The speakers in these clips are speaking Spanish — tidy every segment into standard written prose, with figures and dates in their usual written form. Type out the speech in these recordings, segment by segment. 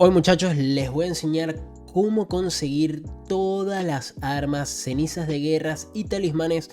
Hoy muchachos les voy a enseñar cómo conseguir todas las armas, cenizas de guerras y talismanes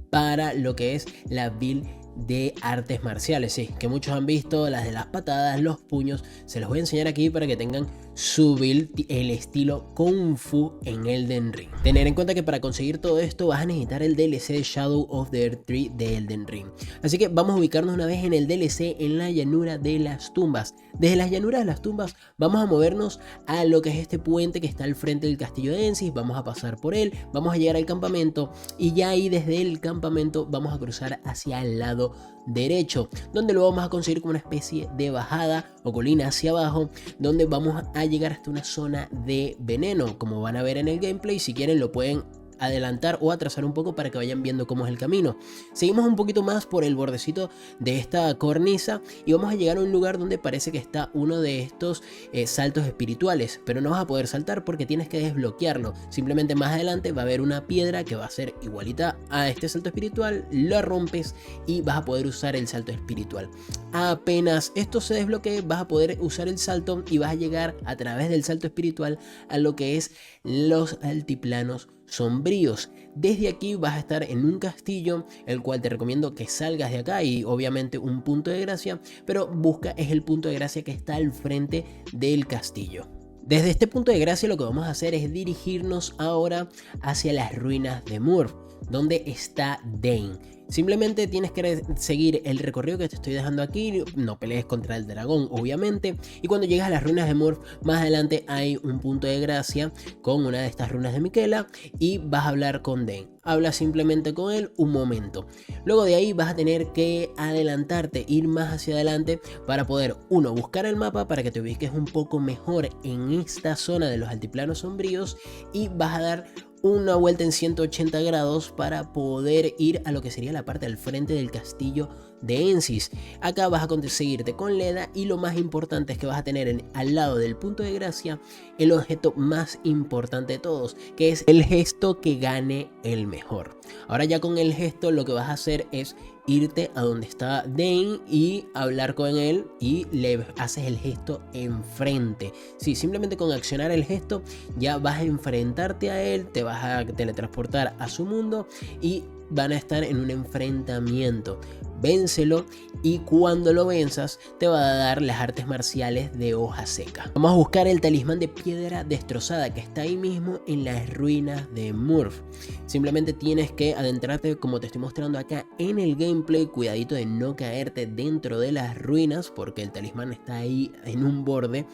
para lo que es la build de artes marciales. Sí, que muchos han visto, las de las patadas, los puños. Se los voy a enseñar aquí para que tengan su build, el estilo Kung Fu en Elden Ring. Tener en cuenta que para conseguir todo esto vas a necesitar el DLC de Shadow of the Earth Tree de Elden Ring. Así que vamos a ubicarnos una vez en el DLC en la llanura de las tumbas. Desde las llanuras de las tumbas vamos a movernos a lo que es este puente que está al frente del castillo de Ensis. Vamos a pasar por él, vamos a llegar al campamento y ya ahí desde el campamento vamos a cruzar hacia el lado derecho, donde lo vamos a conseguir como una especie de bajada o colina hacia abajo, donde vamos a llegar hasta una zona de veneno. Como van a ver en el gameplay, si quieren lo pueden adelantar o atrasar un poco para que vayan viendo cómo es el camino. Seguimos un poquito más por el bordecito de esta cornisa y vamos a llegar a un lugar donde parece que está uno de estos saltos espirituales, pero no vas a poder saltar porque tienes que desbloquearlo. Simplemente más adelante va a haber una piedra que va a ser igualita a este salto espiritual, lo rompes y vas a poder usar el salto espiritual. Apenas esto se desbloquee vas a poder usar el salto y vas a llegar a través del salto espiritual a lo que es los altiplanos sombríos. Desde aquí vas a estar en un castillo, el cual te recomiendo que salgas de acá y obviamente un punto de gracia, pero busca es el punto de gracia que está al frente del castillo. Desde este punto de gracia lo que vamos a hacer es dirigirnos ahora hacia las ruinas de Murph, donde está Dane. Simplemente tienes que seguir el recorrido que te estoy dejando aquí, no pelees contra el dragón obviamente, y cuando llegas a las ruinas de Murph más adelante hay un punto de gracia con una de estas runas de Miquela y vas a hablar con Dane. Habla simplemente con él un momento. Luego de ahí vas a tener que adelantarte, ir más hacia adelante para poder, uno, buscar el mapa para que te ubiques un poco mejor en esta zona de los altiplanos sombríos y vas a dar una vuelta en 180 grados para poder ir a lo que sería la parte del frente del castillo de Ensis. Acá vas a conseguirte con Leda y lo más importante es que vas a tener al lado del punto de gracia el objeto más importante de todos, que es el gesto que gane el mejor. Ahora ya con el gesto lo que vas a hacer es irte a donde está Dane y hablar con él y le haces el gesto enfrente. Sí, simplemente con accionar el gesto ya vas a enfrentarte a él, te vas a teletransportar a su mundo y van a estar en un enfrentamiento. Vénselo y cuando lo venzas te va a dar las artes marciales de hoja seca. Vamos a buscar el talismán de piedra destrozada que está ahí mismo en las ruinas de Murph. Simplemente tienes que adentrarte como te estoy mostrando acá en el gameplay. Cuidadito de no caerte dentro de las ruinas porque el talismán está ahí en un borde.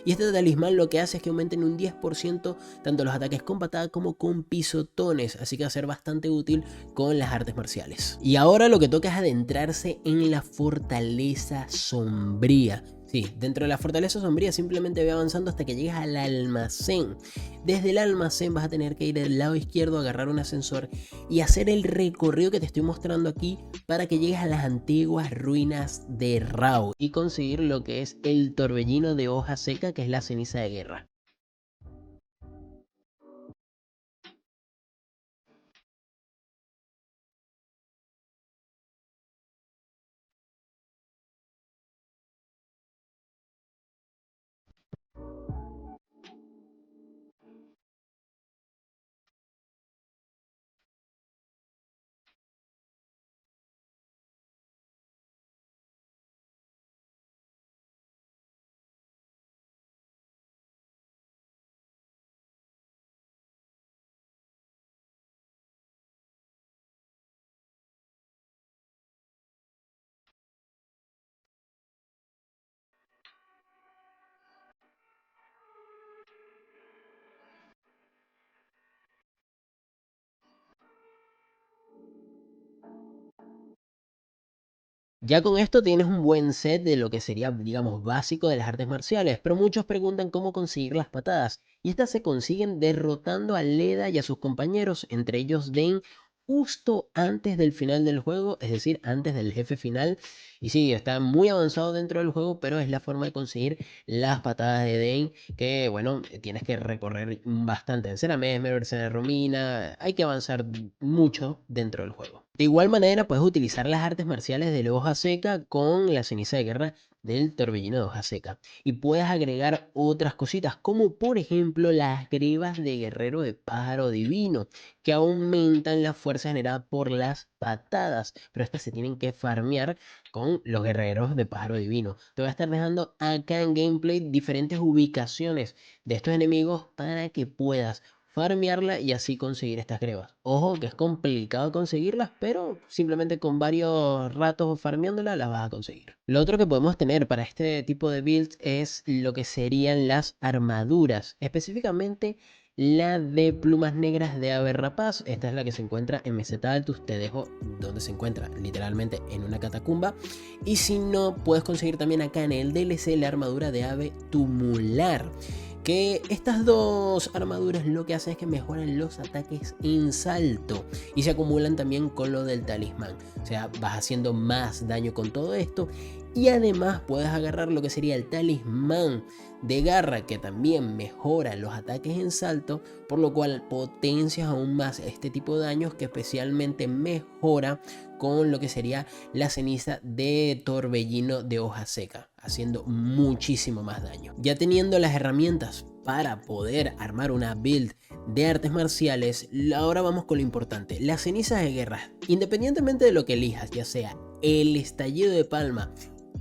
Y este talismán lo que hace es que aumenten un 10% tanto los ataques con patada como con pisotones. Así que va a ser bastante útil con las artes marciales. Y ahora lo que toca es adentrarse en la fortaleza sombría. Sí, dentro de la fortaleza sombría simplemente ve avanzando hasta que llegues al almacén. Desde el almacén vas a tener que ir del lado izquierdo, agarrar un ascensor y hacer el recorrido que te estoy mostrando aquí para que llegues a las antiguas ruinas de Rao y conseguir lo que es el torbellino de hoja seca, que es la ceniza de guerra. Ya con esto tienes un buen set de lo que sería, digamos, básico de las artes marciales, pero muchos preguntan cómo conseguir las patadas, y estas se consiguen derrotando a Leda y a sus compañeros, entre ellos Dane, justo antes del final del juego, es decir, antes del jefe final, Y sí, está muy avanzado dentro del juego, pero es la forma de conseguir las patadas de Dane, que bueno, tienes que recorrer bastante. Vencer a Mesmer, vencer a Romina, hay que avanzar mucho dentro del juego. De igual manera, puedes utilizar las artes marciales de hoja seca con la ceniza de guerra del torbellino de hoja seca. Y puedes agregar otras cositas, como por ejemplo las grivas de guerrero de pájaro divino, que aumentan la fuerza generada por las patadas, pero estas se tienen que farmear con los guerreros de pájaro divino. Te voy a estar dejando acá en gameplay diferentes ubicaciones de estos enemigos para que puedas farmearla y así conseguir estas grevas. Ojo que es complicado conseguirlas, pero simplemente con varios ratos farmeándola las vas a conseguir. Lo otro que podemos tener para este tipo de builds es lo que serían las armaduras, específicamente la de plumas negras de ave rapaz. Esta es la que se encuentra en Meseta Altus. Te dejo donde se encuentra, literalmente en una catacumba. Y si no, puedes conseguir también acá en el DLC la armadura de ave tumular. Que estas dos armaduras lo que hacen es que mejoran los ataques en salto y se acumulan también con lo del talismán. O sea, vas haciendo más daño con todo esto. Y además puedes agarrar lo que sería el talismán de garra, que también mejora los ataques en salto, por lo cual potencias aún más este tipo de daños, que especialmente mejora con lo que sería la ceniza de torbellino de hoja seca, haciendo muchísimo más daño. Ya teniendo las herramientas para poder armar una build de artes marciales, ahora vamos con lo importante, las cenizas de guerra. Independientemente de lo que elijas, ya sea el estallido de palma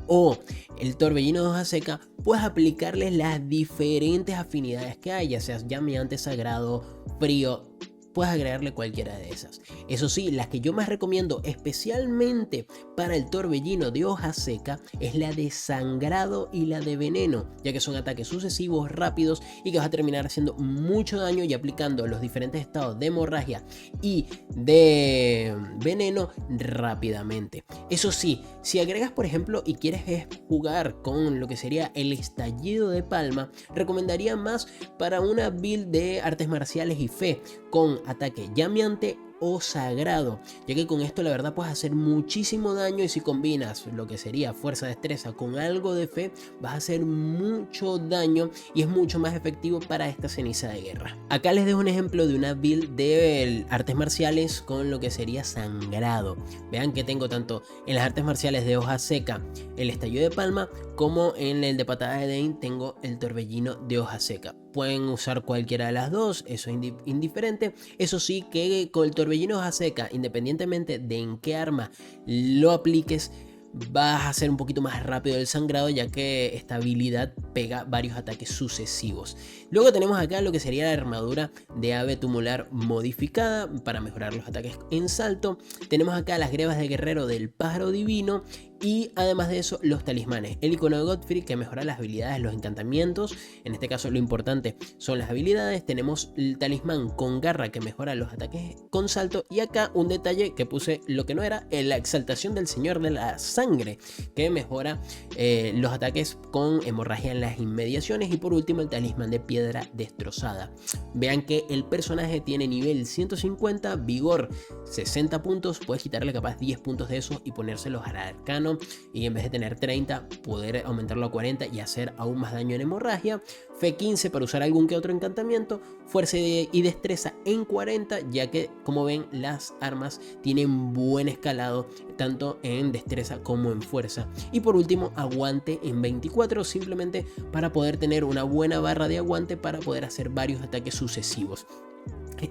o el torbellino de hoja seca, puedes aplicarles las diferentes afinidades que hay, ya sea llameante, sagrado, frío. Puedes agregarle cualquiera de esas. Eso sí, las que yo más recomiendo especialmente para el torbellino de hoja seca es la de sangrado y la de veneno, ya que son ataques sucesivos, rápidos y que vas a terminar haciendo mucho daño y aplicando los diferentes estados de hemorragia y de veneno rápidamente. Eso sí, si agregas por ejemplo y quieres jugar con lo que sería el estallido de palma, recomendaría más para una build de artes marciales y fe con ataque llameante o sagrado, ya que con esto la verdad puedes hacer muchísimo daño, y si combinas lo que sería fuerza, destreza con algo de fe, vas a hacer mucho daño y es mucho más efectivo para esta ceniza de guerra. Acá les dejo un ejemplo de una build de artes marciales con lo que sería sangrado. Vean que tengo tanto en las artes marciales de hoja seca el estallido de palma, como en el de patada de Dane tengo el torbellino de hoja seca. Pueden usar cualquiera de las dos, eso es indiferente. Eso sí, que con el torbellino de hoja seca, independientemente de en qué arma lo apliques, vas a hacer un poquito más rápido el sangrado, ya que esta habilidad pega varios ataques sucesivos. Luego tenemos acá lo que sería la armadura de ave tumular modificada para mejorar los ataques en salto. Tenemos acá las grebas de guerrero del pájaro divino. Y además de eso, los talismanes. El icono de Godfrey, que mejora las habilidades, los encantamientos. En este caso lo importante son las habilidades. Tenemos el talismán con garra, que mejora los ataques con salto. Y acá un detalle que puse lo que no era, la exaltación del señor de la sangre, que mejora los ataques con hemorragia en las inmediaciones. Y por último el talismán de piedra destrozada. Vean que el personaje tiene nivel 150, vigor 60 puntos. Puedes quitarle capaz 10 puntos de esos y ponérselos al arcano, y en vez de tener 30 poder aumentarlo a 40 y hacer aún más daño en hemorragia. Fe 15 para usar algún que otro encantamiento. Fuerza y destreza en 40, ya que como ven las armas tienen buen escalado tanto en destreza como en fuerza. Y por último aguante en 24, simplemente para poder tener una buena barra de aguante para poder hacer varios ataques sucesivos.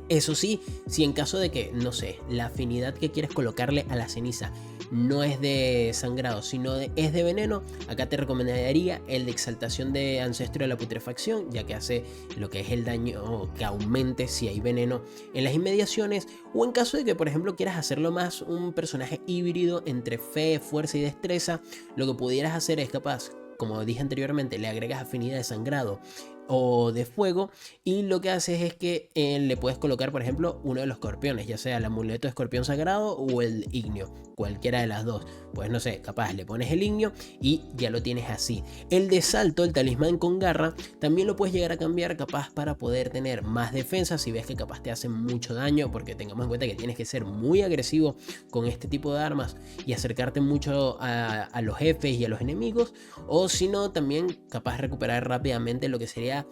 Eso sí, si en caso de que, no sé, la afinidad que quieres colocarle a la ceniza no es de sangrado, sino es de veneno, acá te recomendaría el de exaltación de ancestro de la putrefacción, ya que hace lo que es el daño que aumente si hay veneno en las inmediaciones. O en caso de que por ejemplo quieras hacerlo más un personaje híbrido entre fe, fuerza y destreza, lo que pudieras hacer es capaz, como dije anteriormente, le agregas afinidad de sangrado o de fuego, y lo que haces es que le puedes colocar, por ejemplo, uno de los escorpiones, ya sea el amuleto de escorpión sagrado o el ignio, cualquiera de las dos. Pues no sé, capaz le pones el ignio y ya lo tienes así. El de salto, el talismán con garra, también lo puedes llegar a cambiar capaz para poder tener más defensa si ves que capaz te hacen mucho daño, porque tengamos en cuenta que tienes que ser muy agresivo con este tipo de armas y acercarte mucho a los jefes y a los enemigos, o si no, también capaz recuperar rápidamente lo que sería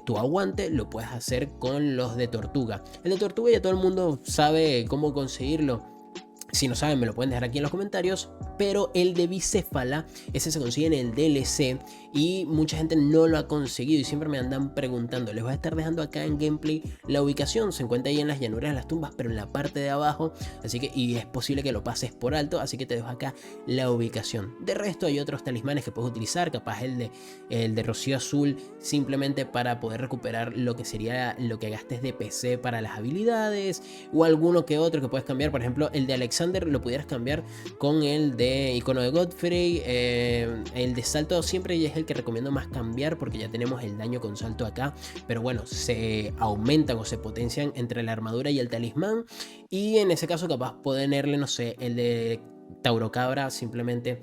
tu aguante. Lo puedes hacer con los de tortuga. El de tortuga ya todo el mundo sabe cómo conseguirlo. Si no saben, me lo pueden dejar aquí en los comentarios. Pero el de bicéfala, ese se consigue en el DLC y mucha gente no lo ha conseguido y siempre me andan preguntando. Les voy a estar dejando acá en gameplay la ubicación. Se encuentra ahí en las llanuras de las tumbas, pero en la parte de abajo. Así que, y es posible que lo pases por alto, así que te dejo acá la ubicación. De resto hay otros talismanes que puedes utilizar, capaz el de Rocío Azul, simplemente para poder recuperar lo que sería lo que gastes de PC para las habilidades, o alguno que otro que puedes cambiar. Por ejemplo, el de Alexander lo pudieras cambiar con el de icono de Godfrey. El de salto siempre es el que recomiendo más cambiar, porque ya tenemos el daño con salto acá, pero bueno, se aumentan o se potencian entre la armadura y el talismán, y en ese caso capaz ponerle, no sé, el de Tauro Cabra simplemente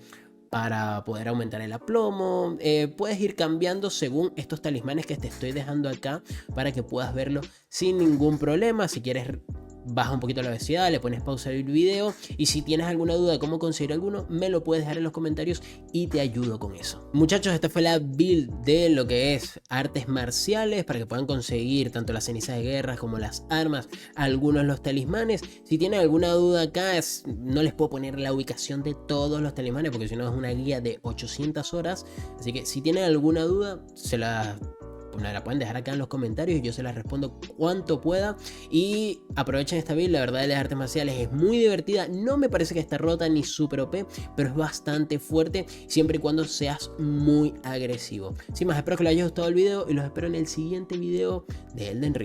para poder aumentar el aplomo. Puedes ir cambiando según estos talismanes que te estoy dejando acá para que puedas verlo sin ningún problema. Si quieres, baja un poquito la velocidad, le pones pausa al video, y si tienes alguna duda de cómo conseguir alguno, me lo puedes dejar en los comentarios y te ayudo con eso. Muchachos, esta fue la build de lo que es artes marciales para que puedan conseguir tanto las cenizas de guerra como las armas, algunos de los talismanes. Si tienen alguna duda acá, no les puedo poner la ubicación de todos los talismanes porque si no es una guía de 800 horas, así que si tienen alguna duda, me la pueden dejar acá en los comentarios y yo se las respondo cuanto pueda. Y aprovechen esta build, la verdad de las artes marciales es muy divertida. No me parece que esté rota ni super OP, pero es bastante fuerte siempre y cuando seas muy agresivo. Sin más, espero que les haya gustado el video y los espero en el siguiente video de Elden Ring.